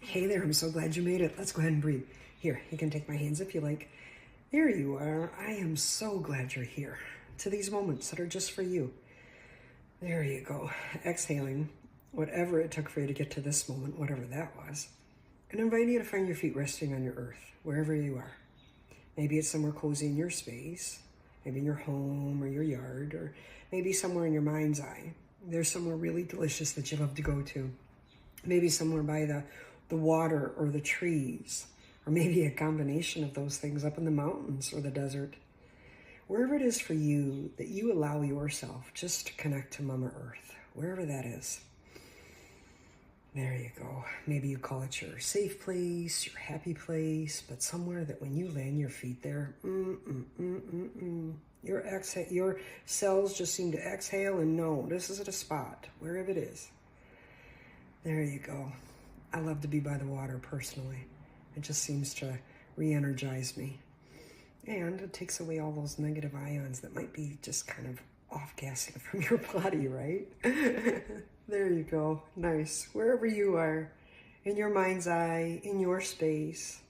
Hey there, I'm so glad you made it. Let's go ahead and breathe. Here, you can take my hands if you like. There you are. I am so glad you're here to these moments that are just for you. There you go. Exhaling whatever it took for you to get to this moment, whatever that was. And inviting you to find your feet resting on your earth, wherever you are. Maybe it's somewhere cozy in your space, maybe in your home or your yard, or maybe somewhere in your mind's eye. There's somewhere really delicious that you love to go to. Maybe somewhere by the water or the trees, or maybe a combination of those things up in the mountains or the desert. Wherever it is for you that you allow yourself just to connect to Mama Earth, wherever that is. There you go. Maybe you call it your safe place, your happy place, but somewhere that when you land your feet there, your cells just seem to exhale and know this is at a spot, wherever it is. There you go. I love to be by the water personally. It just seems to re-energize me. And it takes away all those negative ions that might be just kind of off-gassing from your body, right? There you go. Nice. Wherever you are, in your mind's eye, in your space,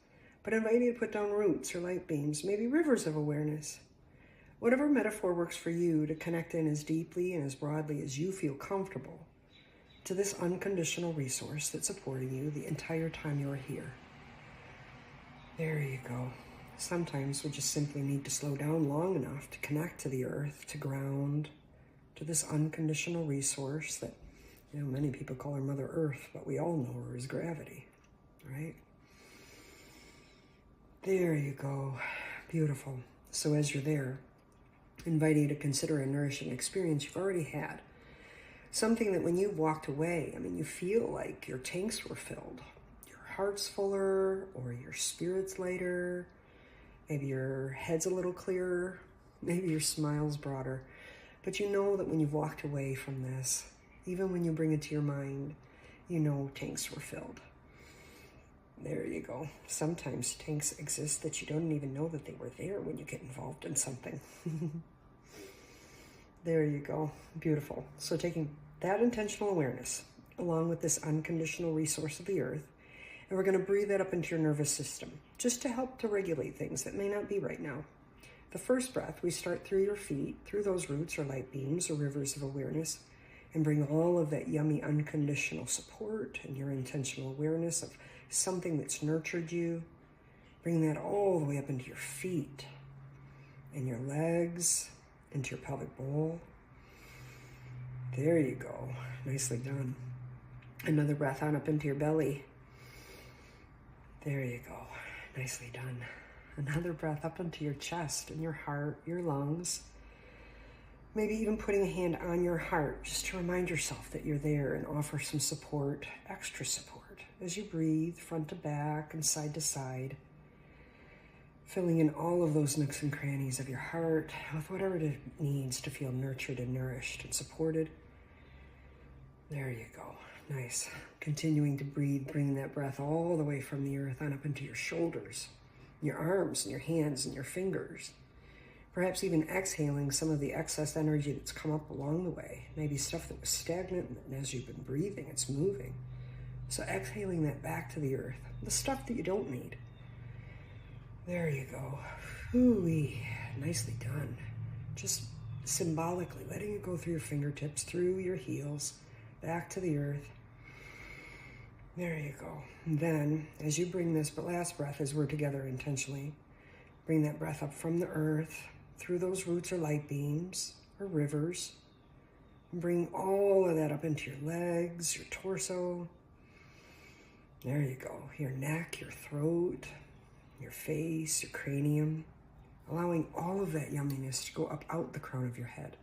but inviting you to put down roots or light beams, maybe rivers of awareness. Whatever metaphor works for you to connect in as deeply and as broadly as you feel comfortable to this unconditional resource that's supporting you the entire time you're here. There you go. Sometimes we just simply need to slow down long enough to connect to the earth, to ground, to this unconditional resource that, many people call her Mother Earth, but we all know her as gravity, right? There you go. Beautiful. So as you're there, inviting you to consider a nourishing experience you've already had. Something that when you walked away, you feel like your tanks were filled. Your heart's fuller, or your spirit's lighter. Maybe your head's a little clearer. Maybe your smile's broader. But you know that when you've walked away from this, even when you bring it to your mind, tanks were filled. There you go. Sometimes tanks exist that you don't even know that they were there when you get involved in something. There you go. Beautiful. So taking that intentional awareness, along with this unconditional resource of the earth, and we're going to breathe that up into your nervous system, just to help to regulate things that may not be right now. The first breath, we start through your feet, through those roots or light beams or rivers of awareness, and bring all of that yummy unconditional support and your intentional awareness of something that's nurtured you. Bring that all the way up into your feet and your legs, into your pelvic bowl. There you go. Nicely done. Another breath on up into your belly. There you go. Nicely done. Another breath up into your chest and your heart, your lungs. Maybe even putting a hand on your heart just to remind yourself that you're there and offer some support, extra support, as you breathe front to back and side to side. Filling in all of those nooks and crannies of your heart with whatever it needs to feel nurtured and nourished and supported. There you go. Nice. Continuing to breathe, bringing that breath all the way from the earth on up into your shoulders, your arms and your hands and your fingers. Perhaps even exhaling some of the excess energy that's come up along the way. Maybe stuff that was stagnant, and as you've been breathing, it's moving. So exhaling that back to the earth, the stuff that you don't need. There you go. Ooh-wee. Nicely done. Just symbolically letting it go through your fingertips, through your heels, back to the earth. There you go. And then, as you bring this last breath, as we're together intentionally, bring that breath up from the earth, through those roots or light beams or rivers. And bring all of that up into your legs, your torso. There you go. Your neck, your throat, your face, your cranium, allowing all of that yumminess to go up out the crown of your head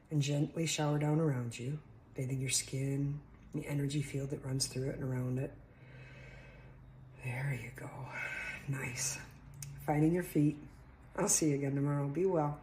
and gently shower down around you, bathing your skin, the energy field that runs through it and around it. There you go. Nice. Finding your feet. I'll see you again tomorrow. Be well.